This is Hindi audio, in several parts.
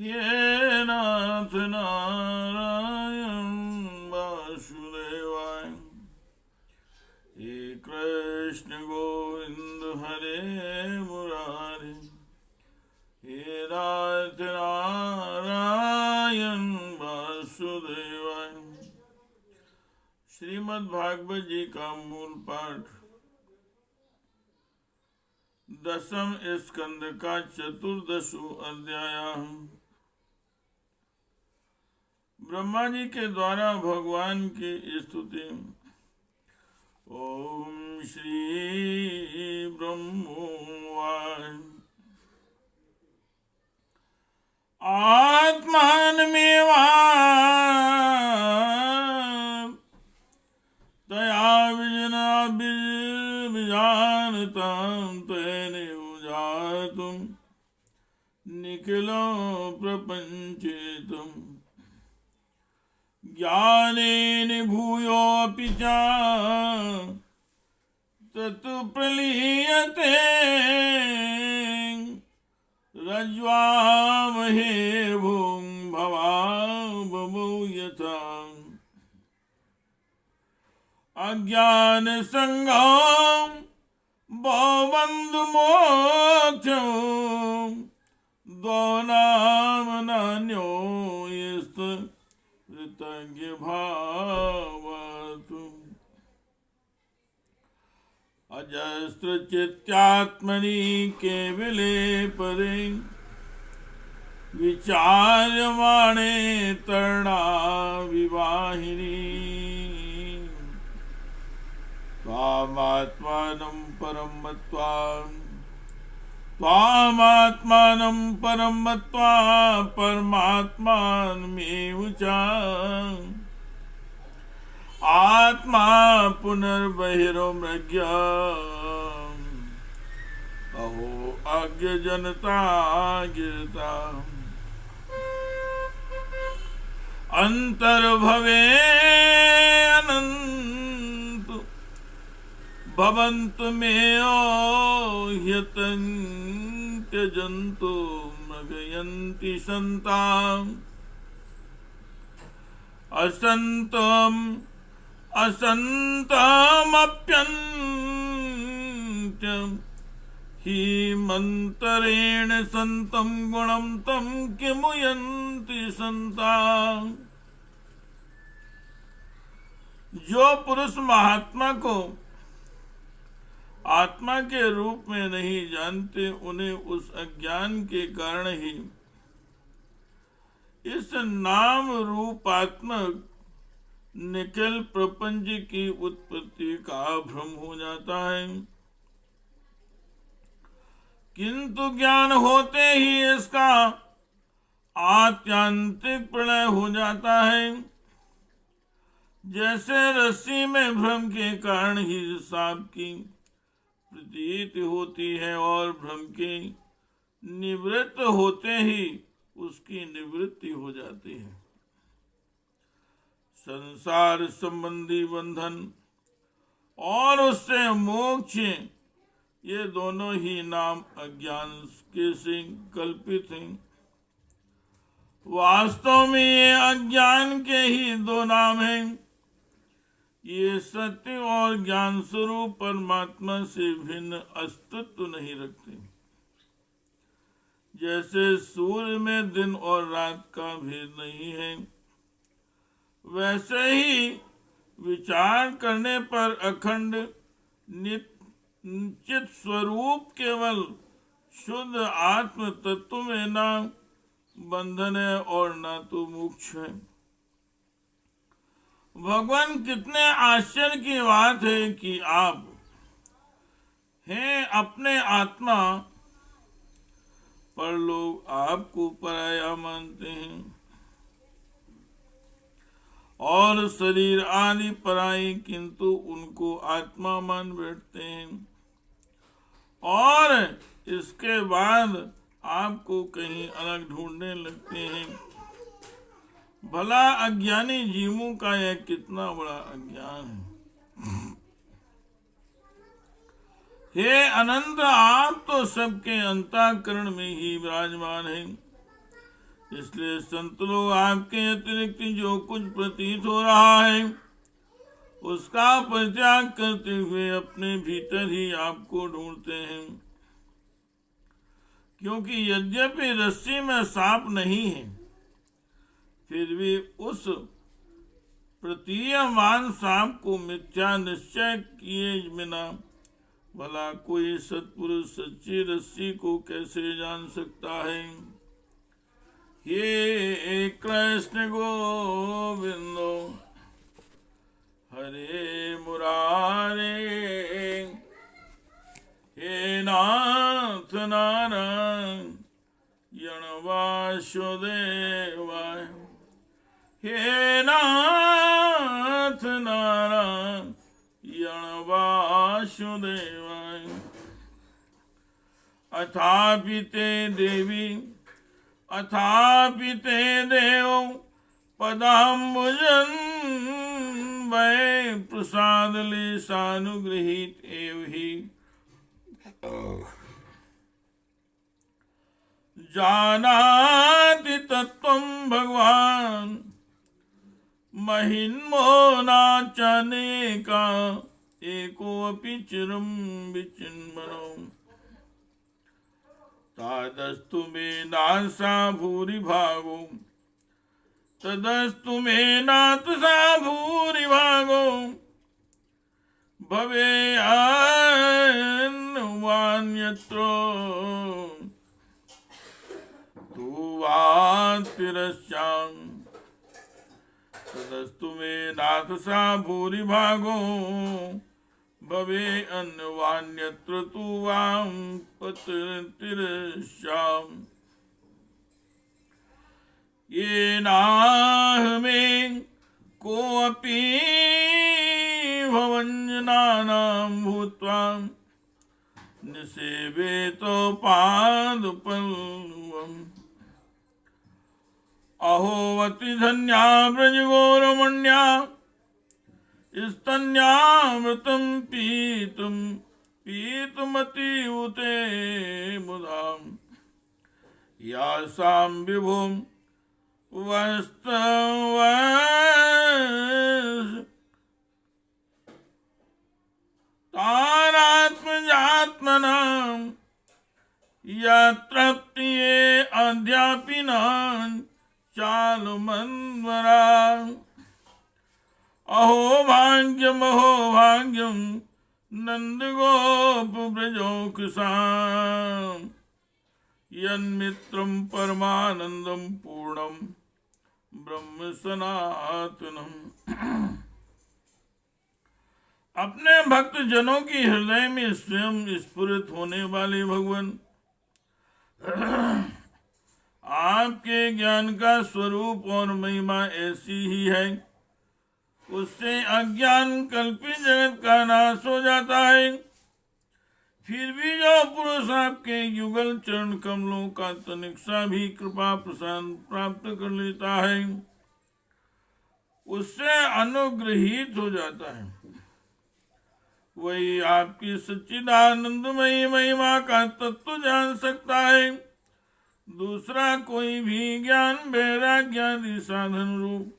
ये नाथ नारायण वासुदेवाय। हे कृष्ण गोविंद हरे मुरारी। हे नाथ नारायण वासुदेवाय। श्रीमद् भागवत जी का मूल पाठ दसम स्कंद का चतुर्दशो अध्याय। ब्रह्मा जी के द्वारा भगवान की स्तुति। ओम श्री ब्रह्मोवाच। आत्मानमेवा तया विजानतां तेनैव जातुं निखिलो प्रपञ्चेतम्। ज्ञानेन भूयोऽपि च तत् प्रलीयते रज्ज्वामहे भूं भवावमो यथा। अज्ञानसङ्गं भवबन्धुमोक्षं द्वौ नाम नान्यो यस्तु कृतज्ञ भावतु। अजस्रचित्यात्मनि केवले परे विचार्यमाणे तरणा विवाहिनी। त्वामात्मानं परं मत्वा त्वामात्मानं परं मत्वा परमात्मानमेव च। आत्मा पुनर्बहिर्मृग्य अहो अज्ञजनता गिरता। अंतर्भवे अनंत भवन्तु मे ह्यत्यजन्तु मृगयन्ति सन्ताम्। असन्तमप्यन्त्यं हि मन्तरेण सन्तं गुणं तं किमुयन्ति सन्ताम्। जो पुरुष महात्मा को आत्मा के रूप में नहीं जानते, उन्हें उस अज्ञान के कारण ही इस नाम रूपात्मक निखिल प्रपंच की उत्पत्ति का भ्रम हो जाता है। किंतु ज्ञान होते ही इसका आत्यांतिक प्रलय हो जाता है। जैसे रस्सी में भ्रम के कारण ही सांप की प्रतीति होती है और भ्रम के निवृत्त होते ही उसकी निवृत्ति हो जाती है। संसार संबंधी बंधन और उससे मोक्ष, ये दोनों ही नाम अज्ञान के से कल्पित हैं। वास्तव में ये अज्ञान के ही दो नाम हैं। ये सत्य और ज्ञान स्वरूप परमात्मा से भिन्न अस्तित्व नहीं रखते। जैसे सूर्य में दिन और रात का भेद नहीं है, वैसे ही विचार करने पर अखंड निश्चित स्वरूप केवल शुद्ध आत्म तत्व में न बंधन है और न तो मोक्ष है। भगवान, कितने आश्चर्य की बात है कि आप हैं अपने आत्मा, पर लोग आपको पराया मानते हैं और शरीर आदि पराई, किंतु उनको आत्मा मान बैठते हैं और इसके बाद आपको कहीं अलग ढूंढने लगते हैं। भला अज्ञानी जीवों का यह कितना बड़ा अज्ञान है। हे अनंत, आप तो सबके अंतःकरण में ही विराजमान हैं। इसलिए संत लोग आपके अतिरिक्त जो कुछ प्रतीत हो रहा है उसका परित्याग करते हुए अपने भीतर ही आपको ढूंढते हैं, क्योंकि यद्यपि रस्सी में सांप नहीं है फिर भी उस प्रतीयमान सांप को मिथ्या निश्चय किए बिना भला कोई सत्पुरुष सच्ची रस्सी को कैसे जान सकता है। ये कृष्ण गोविंदो हरे मुरारे, हे नाथ नारायण वासुदेवाय, हे नाथ नारायण वासुदेवाय। अथापि ते देवी अथापि ते देव पदाम्बुजं वै प्रसाद लेशानुगृहीत एव हि जानाति तत्त्वं भगवान् महिन्मो नाचानेका एकोऽपि चिरं विचिन्मनो तादस्तु मे नासा भूरिभागो तदस्तु मे नाथ सा भूरिभागो भवेयन्वान्यत्र तु वा तिरस्याम् तदस्तु मे नाथ सा भूरिभागो भवे अन्यवान्यत्र तु वां पतिर्स्याम्। येनाहमें कोऽपि भवञ्जनानां भूत्वा निसेवेतो पादपल्लवम्। अहोवति धन्या व्रजगोरमण्या स्तन्यामृतं पीतुमतीयुते मुदाम् यासां विभुं तारात्मजात्मनां यात्राप्तिये अध्यापिनां चालुमन्वरा। अहो भाग्यम नंदगोप ब्रजोकसां यन्मित्रं परमानंदं पूर्णं ब्रह्म सनातनम्। अपने भक्त जनों की हृदय में स्वयं स्फुरित होने वाले भगवान आपके ज्ञान का स्वरूप और महिमा ऐसी ही है उससे अज्ञान कल्पित जगत का नाश हो जाता है। फिर भी जो पुरुष आपके युगल चरण कमलों का तनिक सा भी कृपा प्रसाद प्राप्त कर लेता है उससे अनुग्रहित हो जाता है, वही आपकी सच्चिदानंदमयी महिमा का तत्व जान सकता है। दूसरा कोई भी ज्ञान वैराग्यादि साधन रूप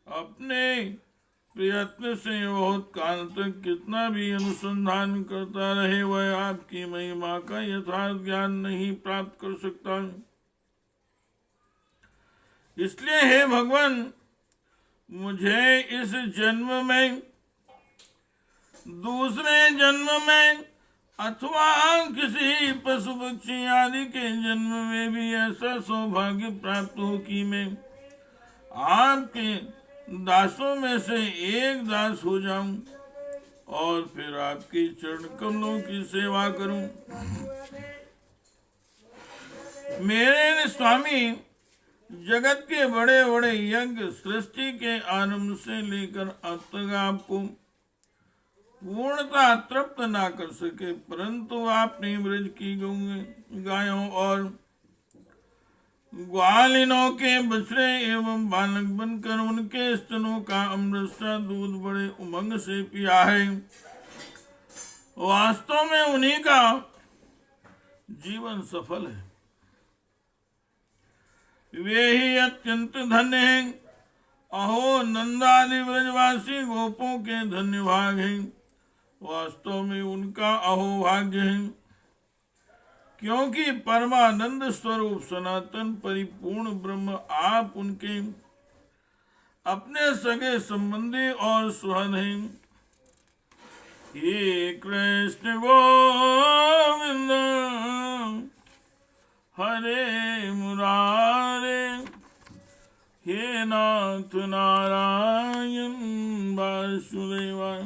अपने प्रयत्न से बहुत काल तक कितना भी अनुसंधान करता रहे वह आपकी महिमा का यथार्थ ज्ञान नहीं प्राप्त कर सकता। इसलिए हे भगवान मुझे इस जन्म में दूसरे जन्म में अथवा किसी पशु पक्षी आदि के जन्म में भी ऐसा सौभाग्य प्राप्त हो कि मैं आपके दासों में से एक दास हो जाऊं और फिर आपके चरण कमलों की सेवा करूं। मेरे स्वामी जगत के बड़े बड़े यज्ञ सृष्टि के आरंभ से लेकर अब तक आपको पूर्णता तृप्त ना कर सके, परंतु आपने ब्रज की गायों और ग्वालिनों के बछड़े एवं बालक बनकर उनके स्तनों का अमृत सा दूध बड़े उमंग से पिया है। वास्तव में उन्हीं का जीवन सफल है। वे ही अत्यंत धन्य हैं। अहो नंदादि ब्रजवासी गोपों के धन्य भाग हैं। वास्तव में उनका अहो भाग्य है, क्योंकि परमानंद स्वरूप सनातन परिपूर्ण ब्रह्म आप उनके अपने सगे संबंधी और सुहृद हैं। हे कृष्ण गोविंद हरे मुरारे, हे नाथ नारायण वासुदेवाय,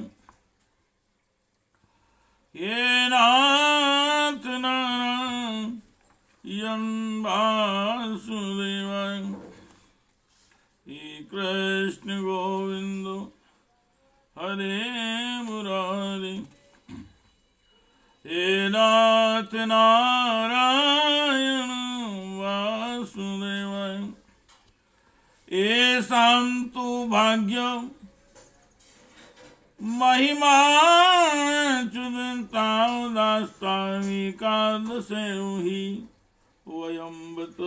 हे नाथ नारायण वासुदेवाय। हे कृष्ण गोविंद हरे मुरारे, हे नाथ नारायण वासुदेवाय। येषां तु भाग्यं महिमा च्युतादास्तामिकादशे हि वयं बत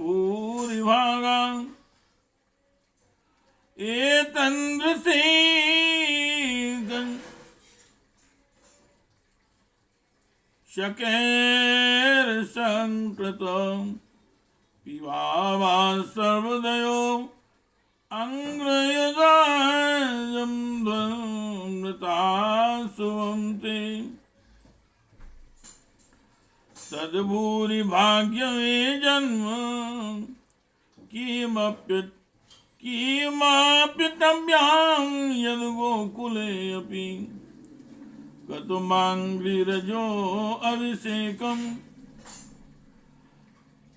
भूरिभागा एतन्द्रसे शकेर संकृतं पिबावा सर्वदयो अंग्रयजायं धर्मता सुवंते तद्भूरि भाग्यमे जन्म किमाप्यतव्यां यद् गोकुले अपि कतुमाङ्घ्रिरजो अभिषेकम्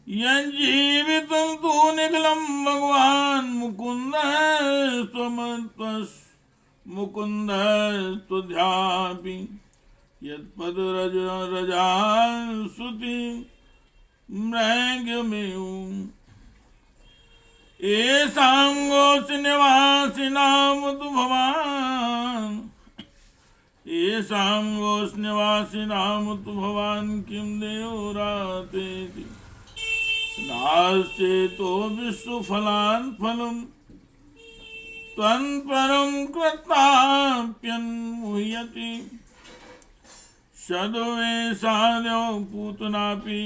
यज्जीवितं तु निखिलं भगवान् मुकुन्दस्त्वध्यापि यत्पदरजासुति मृगमेव। येषां गोष्ठनिवासिनां तु भवान्, येषां गोष्ठनिवासिनां तु भवान् किं देवरातेति नास्तेतो विश्वफलान् फलं त्वन्परं कृताप्यन्मुह्यति। सद्वेषाद्यो पूतनापि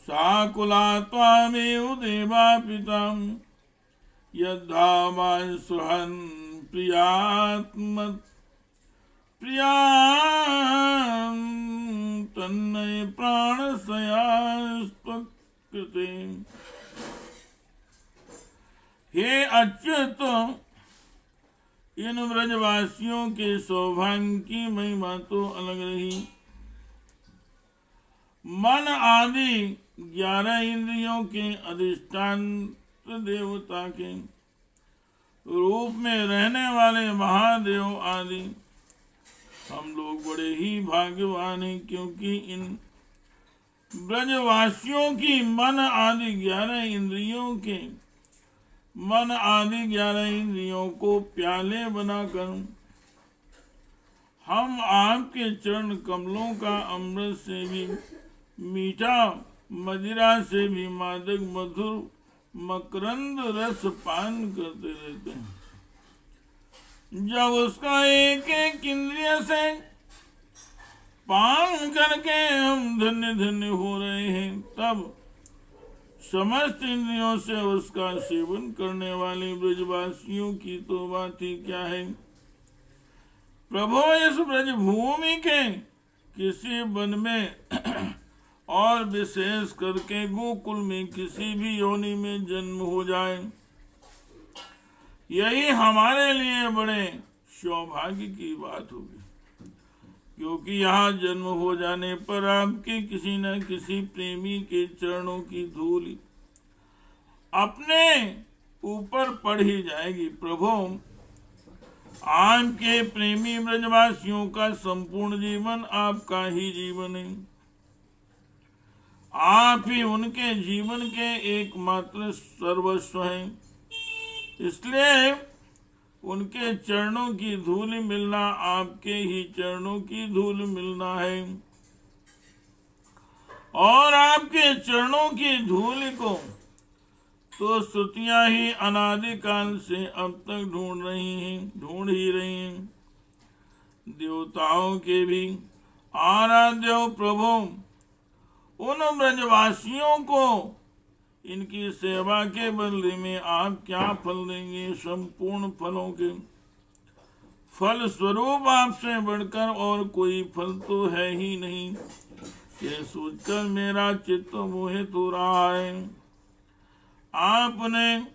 साकुला त्वामेव देवापितां यद्धामान् सुहन् प्रियां तन्नय प्राणसयास्त्वकृते। हे अच्युत, इन ब्रजवासियों के सौभाग्य की महिमा तो अलग रही। मन आदि 11 इंद्रियों के अधिष्ठान देवता के रूप में रहने वाले महादेव आदि हम लोग बड़े ही भाग्यवान हैं, क्योंकि इन ब्रजवासियों की मन आदि 11 इंद्रियों को प्याले बनाकर हम आपके चरण कमलों का अमृत से भी मीठा, मदिरा से भी मादक मधुर मकरंद रस पान करते रहते हैं। जब उसका एक एक इंद्रिय से पान करके हम धन्य धन्य हो रहे हैं, तब समस्त इंद्रियों से उसका सेवन करने वाले ब्रजवासियों की तो बात ही क्या है। प्रभु इस ब्रज भूमि के किसी वन में और विशेष करके गोकुल में किसी भी योनि में जन्म हो जाए, यही हमारे लिए बड़े सौभाग्य की बात होगी, क्योंकि यहाँ जन्म हो जाने पर आपके किसी न किसी प्रेमी के चरणों की धूल अपने ऊपर पड़ ही जाएगी। प्रभु, आपके प्रेमी ब्रजवासियों का संपूर्ण जीवन आपका ही जीवन है। आप ही उनके जीवन के एकमात्र सर्वस्व हैं, इसलिए उनके चरणों की धूल मिलना आपके ही चरणों की धूल मिलना है। और आपके चरणों की धूल को तो स्तुतियां ही अनादिकाल से अब तक ढूंढ ही रही हैं। देवताओं के भी आराध्य प्रभु उन ब्रजवासियों को इनकी सेवा के बदले में आप क्या फल देंगे? संपूर्ण फलों के फल स्वरूप आपसे बढ़कर और कोई फल तो है ही नहीं। ये सोचकर मेरा चित्त मोहित हो रहा है। आपने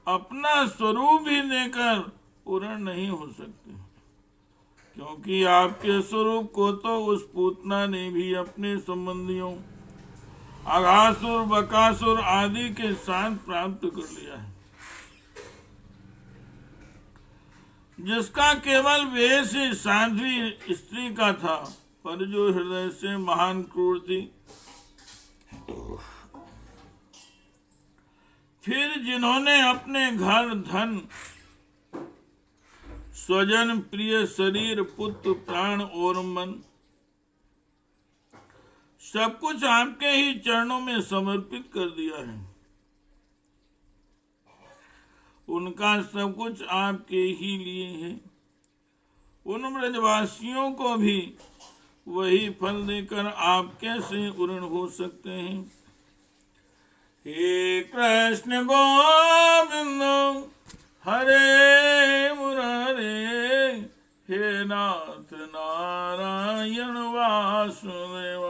अपना स्वरूप ही देकर पूर्ण नहीं हो सकते, क्योंकि आपके स्वरूप को तो उस पूतना ने भी अपने संबंधियों अघासुर बकासुर आदि के साथ प्राप्त कर लिया है, जिसका केवल वेश ही साध्वी स्त्री का था, पर जो हृदय से महान क्रूर थी। फिर जिन्होंने अपने घर, धन, स्वजन, प्रिय शरीर, पुत्र, प्राण और मन सब कुछ आपके ही चरणों में समर्पित कर दिया है, उनका सब कुछ आपके ही लिए है। उन ब्रजवासियों को भी वही फल देकर आप कैसे उर्ण हो सकते हैं? हे कृष्ण गोविंद हरे मुरारे, हे नाथ नारायण वासुदेव,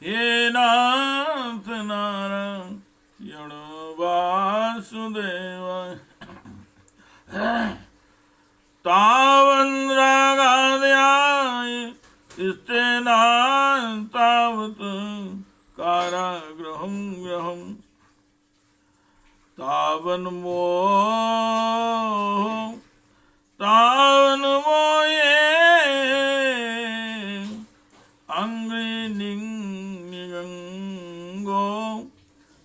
हे नाथ नारायण वासुदेव। तावन् रागादयाय स्तेनान् तावत् कारागृहं गृहम्, तावन् मोये अंग्रिनिगो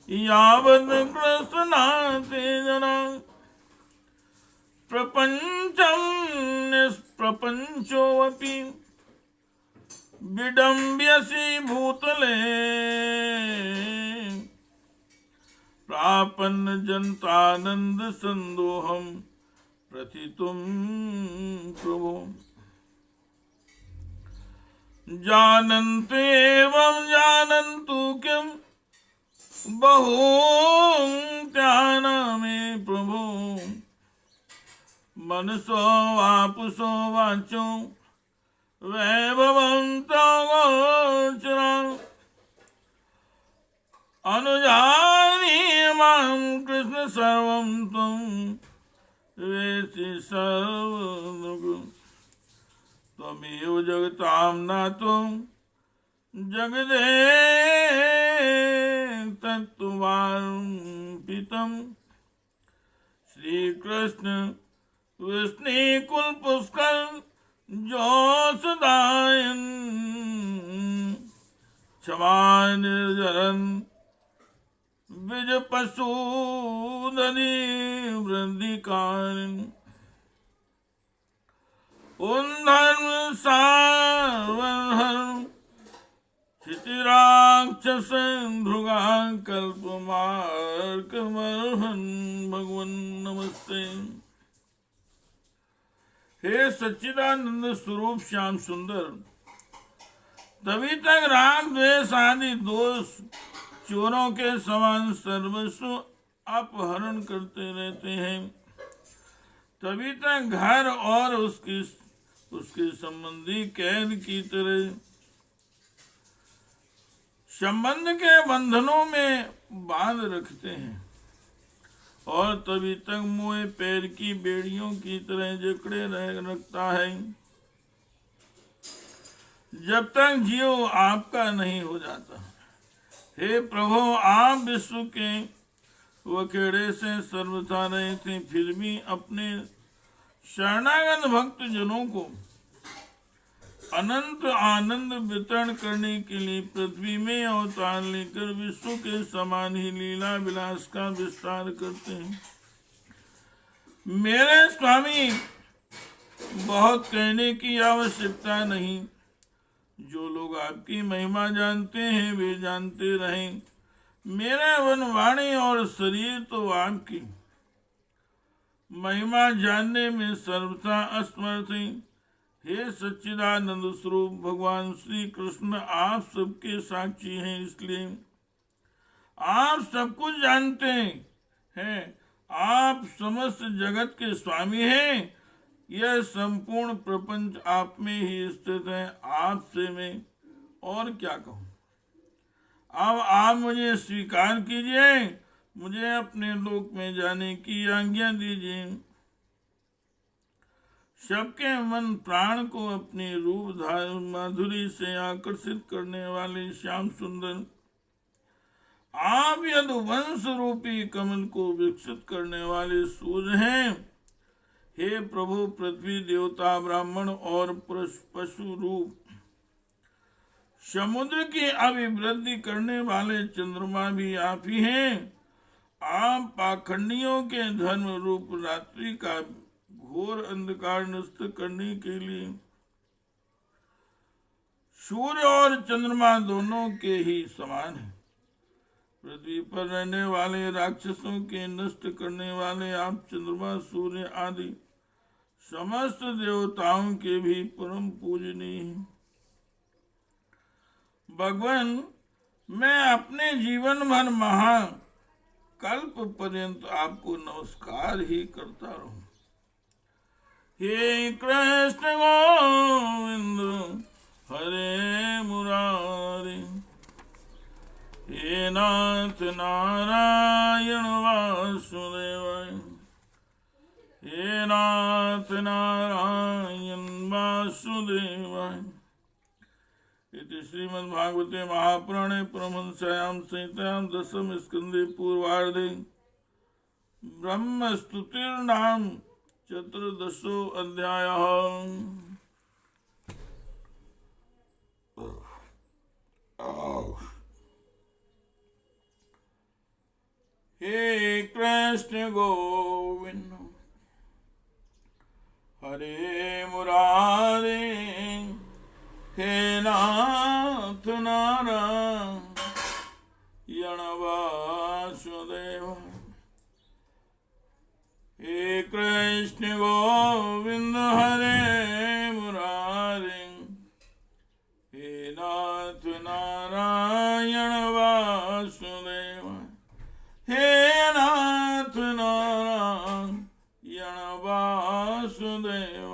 यावत् कृष्णाते जना। प्रपंचम निष्प्रपंचोऽपि विडम्ब्यसि भूतले, प्रापन्न जनतानंद संदोहम प्रतितुम प्रभो। जानन्तु एवं जानन्तु किम बहुत्याना मे प्रभो, मनसो वापुसो वाचो वैभवन्तो गोचरम्, अनुजानी मां कृष्ण सर्वं त्वं वेत्सि सर्वं, त्वमेव जगतां नाथो जगदेतत्त्वार्पितम्। श्री कृष्ण विष्णु कुल पुष्कर जो सदायन, क्षमा निर्जरन विज पशुधनी वृद्धिकारिण, उन धर्म सार्वधर्म क्षितिराक्षस भृगा कल्पमार्कमर्हन् भगवन् नमस्ते। हे सच्चिदानंद स्वरूप श्याम सुंदर, तभी तक राग द्वेष आदि दोष चोरों के समान सर्वस्व अपहरण करते रहते हैं, तभी तक घर और उसके संबंधी कैद की तरह संबंध के बंधनों में बांध रखते हैं, और तभी तक मोए पैर की बेड़ियों की तरह जकड़े रखता है, जब तक जीव आपका नहीं हो जाता। हे प्रभु, आप विश्व के वखेड़े से सर्वथा रहे थे, फिर भी अपने शरणागत भक्त जनों को अनंत आनंद वितरण करने के लिए पृथ्वी में अवतार लेकर विश्व के समान ही लीला विलास का विस्तार करते हैं। मेरे स्वामी, बहुत कहने की आवश्यकता नहीं, जो लोग आपकी महिमा जानते हैं वे जानते रहें। मेरा वन वाणी और शरीर तो आपकी महिमा जानने में सर्वथा असमर्थ हैं। हे सच्चिदानंद स्वरूप भगवान श्री कृष्ण आप सबके साक्षी हैं, इसलिए आप सब कुछ जानते हैं। आप समस्त जगत के स्वामी हैं। यह संपूर्ण प्रपंच आप में ही स्थित है। आपसे मैं और क्या कहूँ। अब आप मुझे स्वीकार कीजिए, मुझे अपने लोक में जाने की आज्ञा दीजिए। सबके मन प्राण को अपनी रूप माधुरी से आकर्षित करने वाले श्याम सुंदर आप यदुवंश रूपी कमल को विकसित करने वाले सूर्य हैं। हे प्रभु, पृथ्वी देवता ब्राह्मण और पशु रूप समुद्र की अभिवृद्धि करने वाले चंद्रमा भी आप ही हैं। आप पाखंडियों के धर्म रूप रात्रि का घोर अंधकार नष्ट करने के लिए सूर्य और चंद्रमा दोनों के ही समान हैं। पृथ्वी पर रहने वाले राक्षसों के नष्ट करने वाले आप चंद्रमा सूर्य आदि समस्त देवताओं के भी परम पूजनीय हैं। भगवान, मैं अपने जीवन भर महाकल्प पर्यंत आपको नमस्कार ही करता रहूं। हे कृष्ण गोविंद हरे मुरारी, हे नाथ नारायण वासुदेवाय, हे नाथ नारायण वासुदेवाय। इति श्रीमद्भागवते महापुराणे परमहंस्यां संहितायां दशम स्कंदे पूर्वार्धे ब्रह्मस्तुतिर्नाम चतुर्दशो अध्यायः। हे कृष्ण गोविंद हरे मुरारे, हे नाथ नारायण वासुदेव। हे कृष्ण गोविंद हरे मुरारे, हे नाथ नारायण वासुदेव। हे नाथ नारायण वासुदेव।